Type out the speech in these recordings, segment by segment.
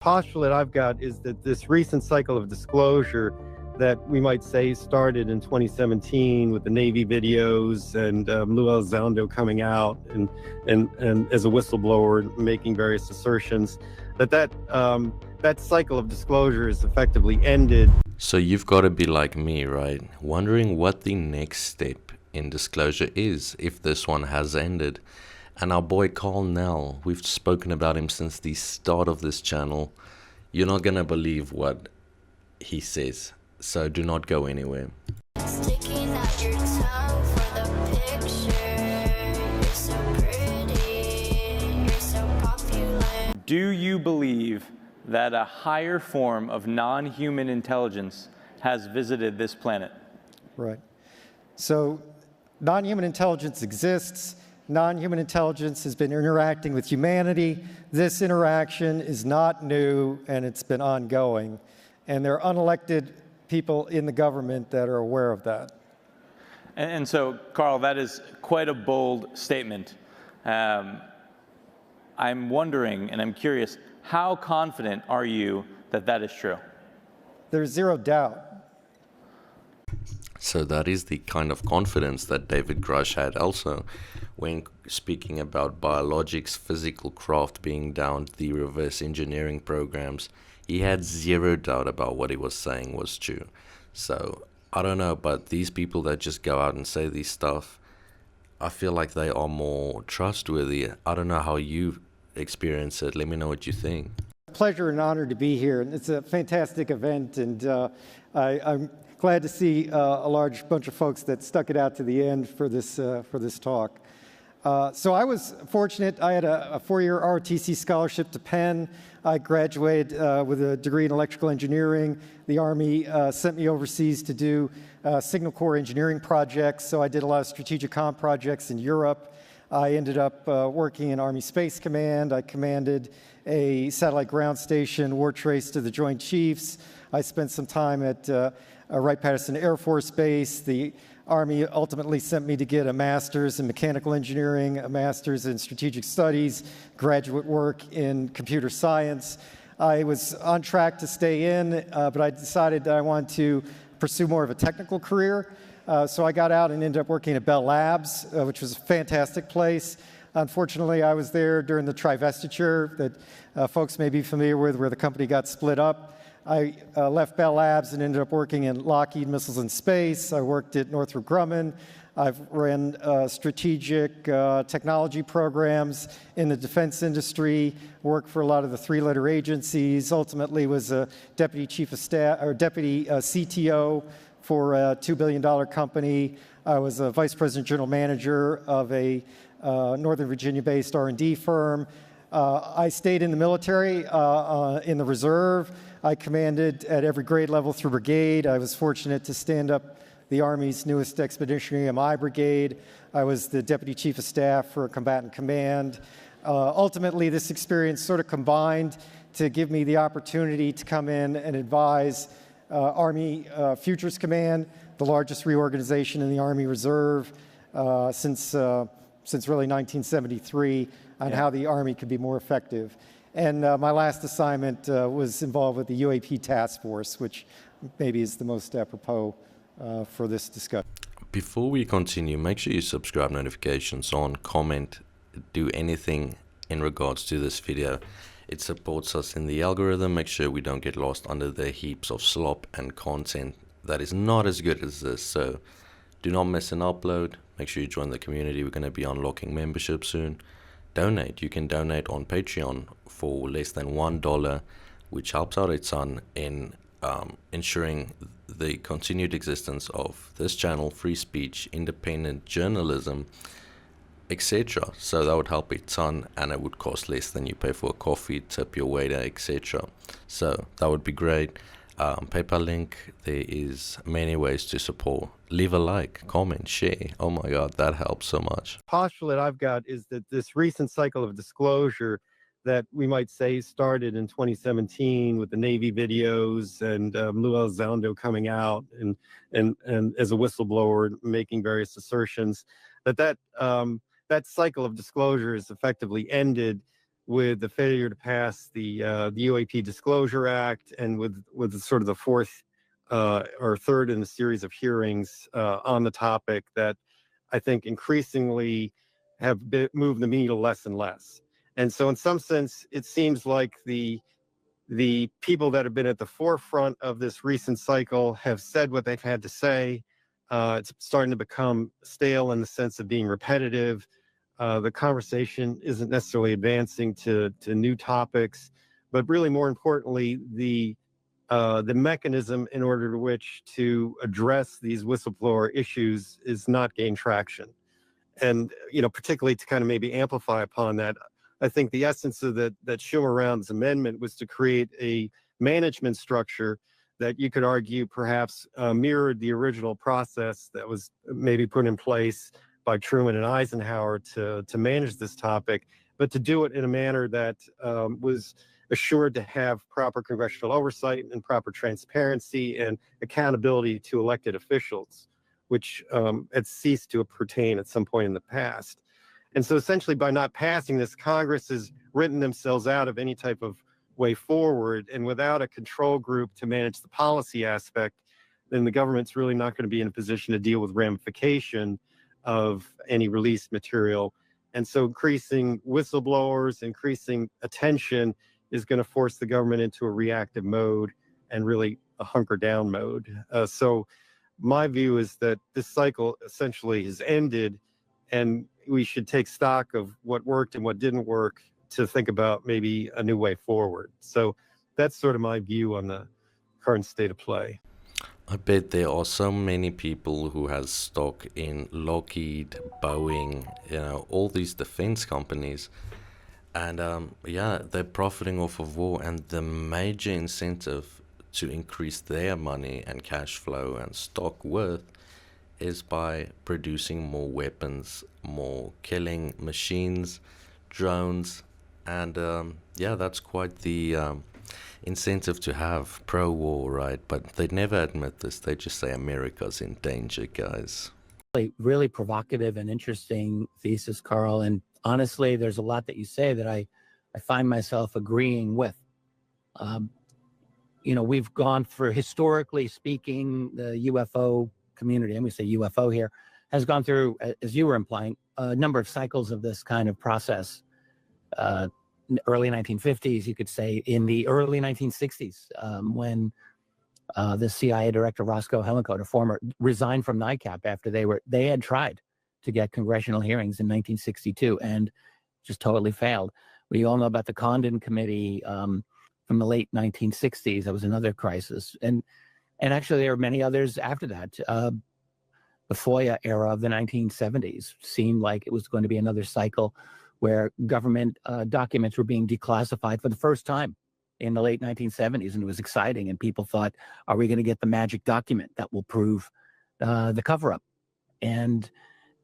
Postulate I've got is that this recent cycle of disclosure that we might say started in 2017 with the Navy videos and Lou Elizondo coming out and as a whistleblower making various assertions, that cycle of disclosure is effectively ended. So you've got to be like me, right? Wondering what the next step in disclosure is if this one has ended. And our boy Karl Nell, we've spoken about him since the start of this channel. You're not gonna believe what he says, so do not go anywhere. Sticking out your tongue for the picture. You're so pretty, you're so popular. Do you believe that a higher form of non-human intelligence has visited this planet? Right. So non-human intelligence exists. Non-human intelligence has been interacting with humanity. This interaction is not new, and it's been ongoing. And there are unelected people in the government that are aware of that. And so, Karl, that is quite a bold statement. I'm wondering, and I'm curious, how confident are you that that is true? There's zero doubt. So that is the kind of confidence that David Grush had also when speaking about biologics, physical craft being down the reverse engineering programs. He had zero doubt about what he was saying was true. So I don't know, but these people that just go out and say these stuff, I feel like they are more trustworthy. I don't know how you experience it. Let me know what you think. Pleasure and honor to be here. It's a fantastic event, and I'm glad to see a large bunch of folks that stuck it out to the end for this talk. So I was fortunate. I had a four-year ROTC scholarship to Penn. I graduated with a degree in electrical engineering. The Army sent me overseas to do signal corps engineering projects, so I did a lot of strategic comm projects in Europe. I ended up working in Army Space Command. I commanded a satellite ground station, war trace to the Joint Chiefs. I spent some time at Wright-Patterson Air Force Base. The Army ultimately sent me to get a master's in mechanical engineering, a master's in strategic studies, graduate work in computer science. I was on track to stay in, but I decided that I wanted to pursue more of a technical career. So I got out and ended up working at Bell Labs, which was a fantastic place. Unfortunately, I was there during the trivestiture that folks may be familiar with, where the company got split up. I left Bell Labs and ended up working in Lockheed Missiles and Space. I worked at Northrop Grumman. I've ran strategic technology programs in the defense industry, worked for a lot of the three-letter agencies, ultimately was a deputy chief of staff, or deputy CTO for a $2 billion company. I was a vice president general manager of a Northern Virginia-based R&D firm. I stayed in the military, in the reserve. I commanded at every grade level through brigade. I was fortunate to stand up the Army's newest expeditionary MI brigade. I was the deputy chief of staff for a combatant command. Ultimately, this experience sort of combined to give me the opportunity to come in and advise Army Futures Command, the largest reorganization in the Army Reserve since really 1973, on how the Army could be more effective. And my last assignment was involved with the UAP task force, which maybe is the most apropos for this discussion. Before we continue, make sure you subscribe, notifications on, comment, do anything in regards to this video. It supports us in the algorithm. Make sure we don't get lost under the heaps of slop and content that is not as good as this. So do not miss an upload. Make sure you join the community. We're going to be unlocking membership soon. Donate. You can donate on Patreon for less than $1, which helps out a ton in ensuring the continued existence of this channel, free speech, independent journalism, etc. So that would help a ton, and it would cost less than you pay for a coffee, tip your waiter, etc. So that would be great. PayPal link. There is many ways to support. Leave a like, comment, share. Oh my God, that helps so much. Postulate I've got is that this recent cycle of disclosure that we might say started in 2017 with the Navy videos and Lou Elizondo coming out and as a whistleblower making various assertions, that cycle of disclosure is effectively ended with the failure to pass the UAP Disclosure Act, and with sort of the fourth or third in a series of hearings on the topic that I think increasingly have moved the needle less and less. And so in some sense, it seems like the people that have been at the forefront of this recent cycle have said what they've had to say. It's starting to become stale in the sense of being repetitive. The conversation isn't necessarily advancing to new topics, but really more importantly, the mechanism in order to which to address these whistleblower issues is not gaining traction. And, particularly to kind of maybe amplify upon that, I think the essence of that Schumer-Rounds amendment was to create a management structure that you could argue perhaps mirrored the original process that was maybe put in place by Truman and Eisenhower to manage this topic, but to do it in a manner that was assured to have proper congressional oversight and proper transparency and accountability to elected officials, which had ceased to pertain at some point in the past. And so essentially by not passing this, Congress has written themselves out of any type of way forward, and without a control group to manage the policy aspect, then the government's really not going to be in a position to deal with ramification of any released material. And so increasing whistleblowers, increasing attention is going to force the government into a reactive mode and really a hunker down mode. So my view is that this cycle essentially has ended, and we should take stock of what worked and what didn't work to think about maybe a new way forward. So that's sort of my view on the current state of play. I bet there are so many people who has stock in Lockheed, Boeing, all these defense companies. And they're profiting off of war, and the major incentive to increase their money and cash flow and stock worth is by producing more weapons, more killing machines, drones, and that's quite the incentive to have pro-war, right? But they never admit this. They just say America's in danger, guys. Really provocative and interesting thesis, Karl. And honestly, there's a lot that you say that I find myself agreeing with. We've gone for, historically speaking, the UFO community, and we say UFO here, has gone through, as you were implying, a number of cycles of this kind of process. Early 1950s, you could say, in the early 1960s, when the CIA director Roscoe Hellencoat, a former, resigned from NICAP after they had tried to get congressional hearings in 1962 and just totally failed. We all know about the Condon Committee from the late 1960s. That was another crisis, and actually there were many others after that. The FOIA era of the 1970s seemed like it was going to be another cycle where government documents were being declassified for the first time in the late 1970s, and it was exciting, and people thought, are we going to get the magic document that will prove the cover-up? And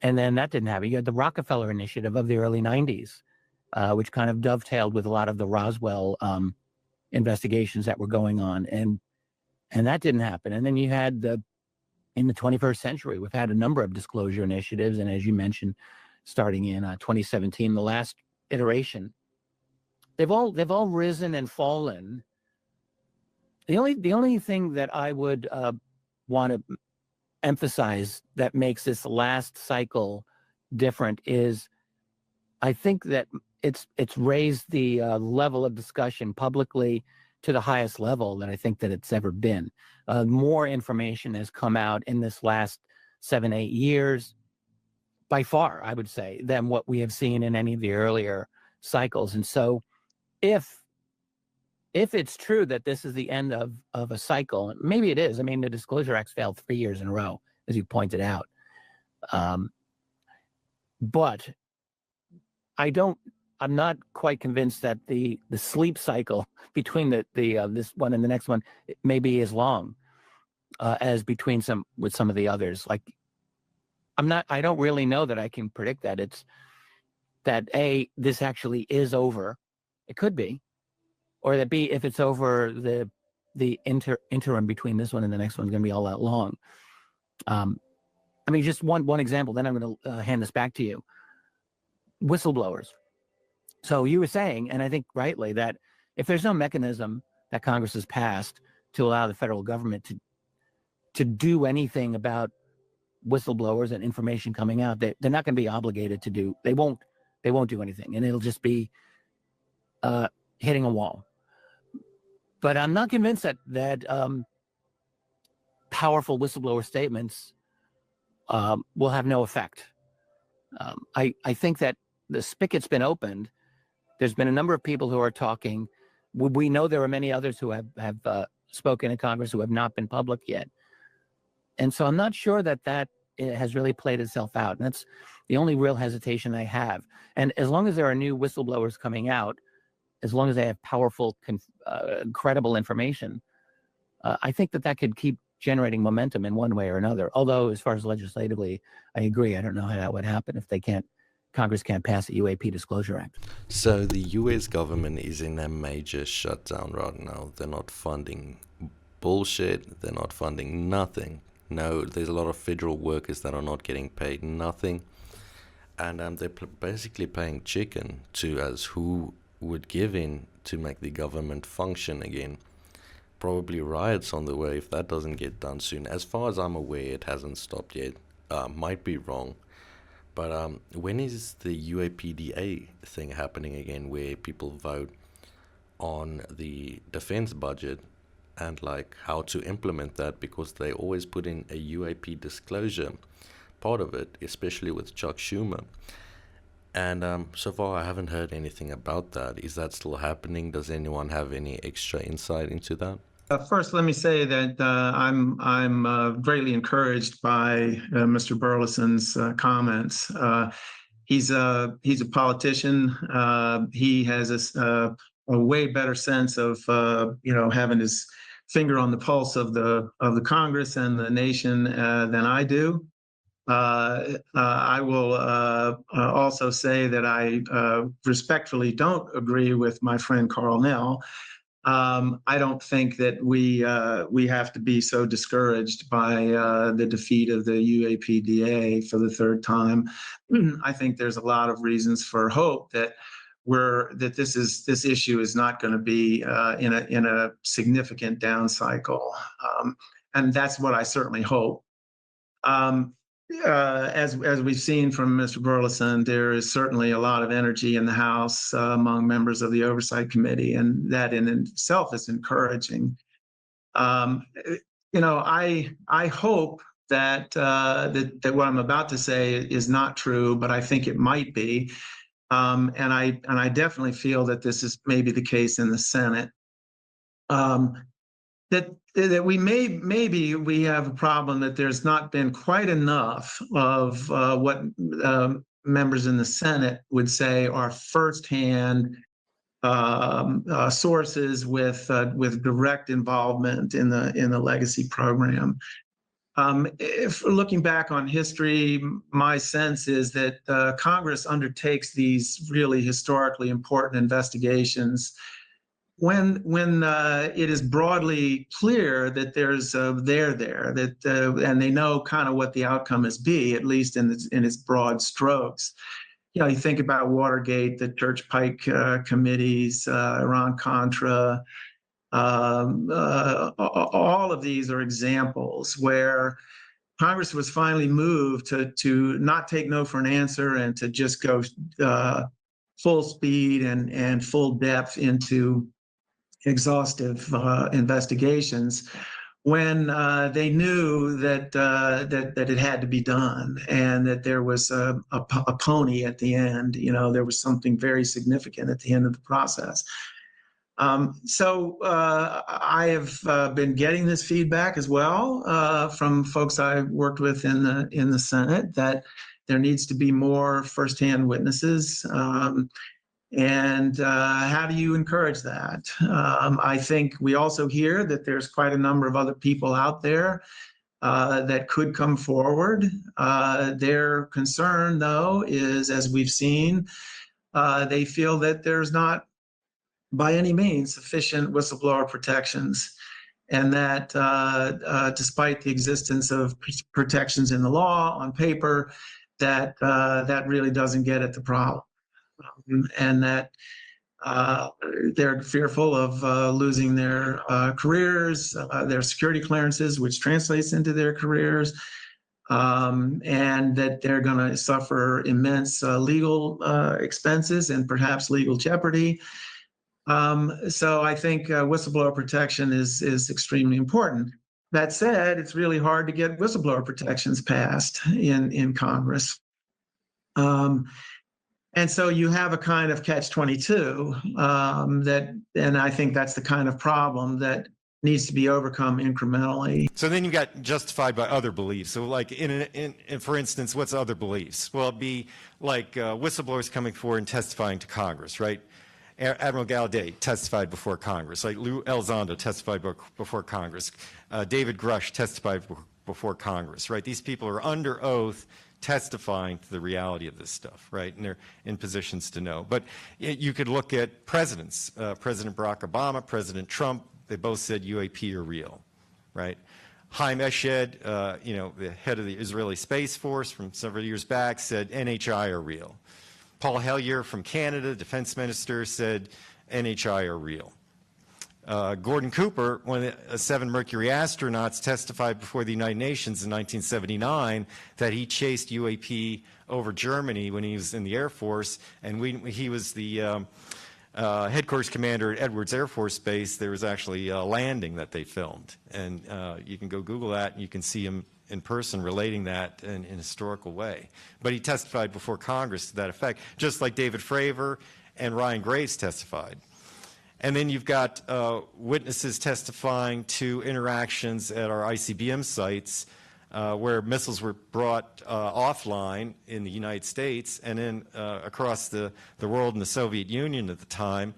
then that didn't happen. You had the Rockefeller Initiative of the early 90s, which kind of dovetailed with a lot of the Roswell investigations that were going on, and that didn't happen. And then you had in the 21st century, we've had a number of disclosure initiatives, and as you mentioned, starting in 2017, the last iteration, they've all risen and fallen. The only thing that I would want to emphasize that makes this last cycle different is, I think that it's raised the level of discussion publicly to the highest level that I think that it's ever been. More information has come out in this last 7-8 years, by far, I would say, than what we have seen in any of the earlier cycles. And so if it's true that this is the end of a cycle, and maybe it is. I mean, the Disclosure Act's failed 3 years in a row, as you pointed out. But I'm not quite convinced that the sleep cycle between this one and the next one may be as long as between some of the others. Like, I don't really know that I can predict that this actually is over. It could be, or that B, if it's over, the interim between this one and the next one is going to be all that long. I mean, just one example, then I'm going to hand this back to you. Whistleblowers. So you were saying, and I think rightly, that if there's no mechanism that Congress has passed to allow the federal government to do anything about whistleblowers and information coming out, they're not going to be obligated to do. They won't do anything, and it'll just be hitting a wall. But I'm not convinced that powerful whistleblower statements will have no effect. I think that the spigot's been opened. There's been a number of people who are talking. We know there are many others who have spoken in Congress who have not been public yet. And so I'm not sure that it has really played itself out. And that's the only real hesitation I have. And as long as there are new whistleblowers coming out, as long as they have powerful, credible information, I think that could keep generating momentum in one way or another. Although, as far as legislatively, I agree. I don't know how that would happen if Congress can't pass a UAP Disclosure Act. So the US government is in a major shutdown right now. They're not funding bullshit. They're not funding nothing. No, there's a lot of federal workers that are not getting paid nothing. And they're basically paying chicken to us who would give in to make the government function again. Probably riots on the way if that doesn't get done soon. As far as I'm aware, it hasn't stopped yet. Might be wrong. But when is the UAPDA thing happening again, where people vote on the defense budget and like how to implement that, because they always put in a UAP disclosure part of it, especially with Chuck Schumer. And so far I haven't heard anything about that. Is that still happening? Does anyone have any extra insight into that? First, let me say that I'm greatly encouraged by Mr. Burleson's comments. He's a politician. He has a way better sense of having his finger on the pulse of the Congress and the nation than I do. I will also say that I respectfully don't agree with my friend Karl Nell. I don't think that we have to be so discouraged by the defeat of the UAPDA for the third time. I think there's a lot of reasons for hope that this issue is not going to be in a significant down cycle, and that's what I certainly hope. As we've seen from Mr. Burleson, there is certainly a lot of energy in the House among members of the Oversight Committee, and that in itself is encouraging. I hope that what I'm about to say is not true, but I think it might be, and I definitely feel that this is maybe the case in the Senate. That we have a problem that there's not been quite enough of what members in the Senate would say are firsthand sources with direct involvement in the legacy program. If looking back on history, my sense is that Congress undertakes these really historically important investigations when it is broadly clear that there's and they know kind of what the outcome is at least in its broad strokes. You think about Watergate, the Church Pike committees, Iran-Contra. All of these are examples where Congress was finally moved to not take no for an answer and to just go full speed and full depth into exhaustive investigations when they knew that it had to be done and that there was a pony at the end. There was something very significant at the end of the process. So I have been getting this feedback as well from folks I worked with in the Senate, that there needs to be more firsthand witnesses. And how do you encourage that? I think we also hear that there's quite a number of other people out there that could come forward. Their concern, though, is, as we've seen, they feel that there's not by any means sufficient whistleblower protections, and that despite the existence of protections in the law on paper, that really doesn't get at the problem. and that they're fearful of losing their careers, their security clearances, which translates into their careers, and that they're going to suffer immense legal expenses and perhaps legal jeopardy. So I think whistleblower protection is extremely important. That said, it's really hard to get whistleblower protections passed in Congress. And so you have a kind of catch-22 and I think that's the kind of problem that needs to be overcome incrementally. So then you got justified by other beliefs. So like for instance, what's other beliefs? Well, it'd be like whistleblowers coming forward and testifying to Congress, right? Admiral Gallaudet testified before Congress. Like Lou Elizondo testified before Congress. David Grush testified before Congress, right? These people are under oath testifying to the reality of this stuff, right? And they're in positions to know. But you could look at presidents. President Barack Obama, President Trump, they both said UAP are real, right? Haim Eshed, the head of the Israeli Space Force from several years back, said NHI are real. Paul Hellyer from Canada, defense minister, said NHI are real. Gordon Cooper, one of the 7 Mercury astronauts, testified before the United Nations in 1979 that he chased UAP over Germany when he was in the Air Force, and he was the headquarters commander at Edwards Air Force Base. There was actually a landing that they filmed, and you can go Google that, and you can see him in person relating that in a historical way. But he testified before Congress to that effect, just like David Fravor and Ryan Graves testified. And then you've got witnesses testifying to interactions at our ICBM sites where missiles were brought offline in the United States, and then across the world in the Soviet Union at the time,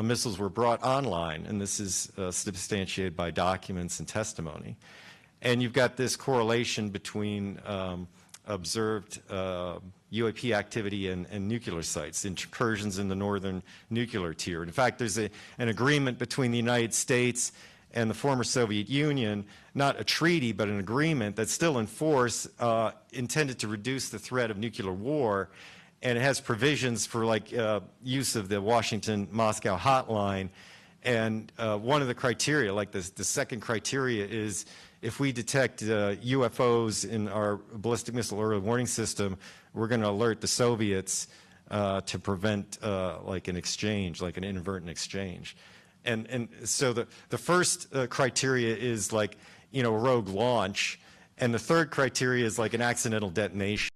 missiles were brought online, and this is substantiated by documents and testimony. And you've got this correlation between observed UAP activity and nuclear sites, incursions in the northern nuclear tier. In fact, there's an agreement between the United States and the former Soviet Union, not a treaty, but an agreement that's still in force, intended to reduce the threat of nuclear war. And it has provisions for use of the Washington-Moscow hotline. And one of the criteria, the second criteria, is if we detect UFOs in our ballistic missile early warning system, we're going to alert the Soviets to prevent an exchange, like an inadvertent exchange. And so the first criteria is a rogue launch, and the third criteria is like an accidental detonation.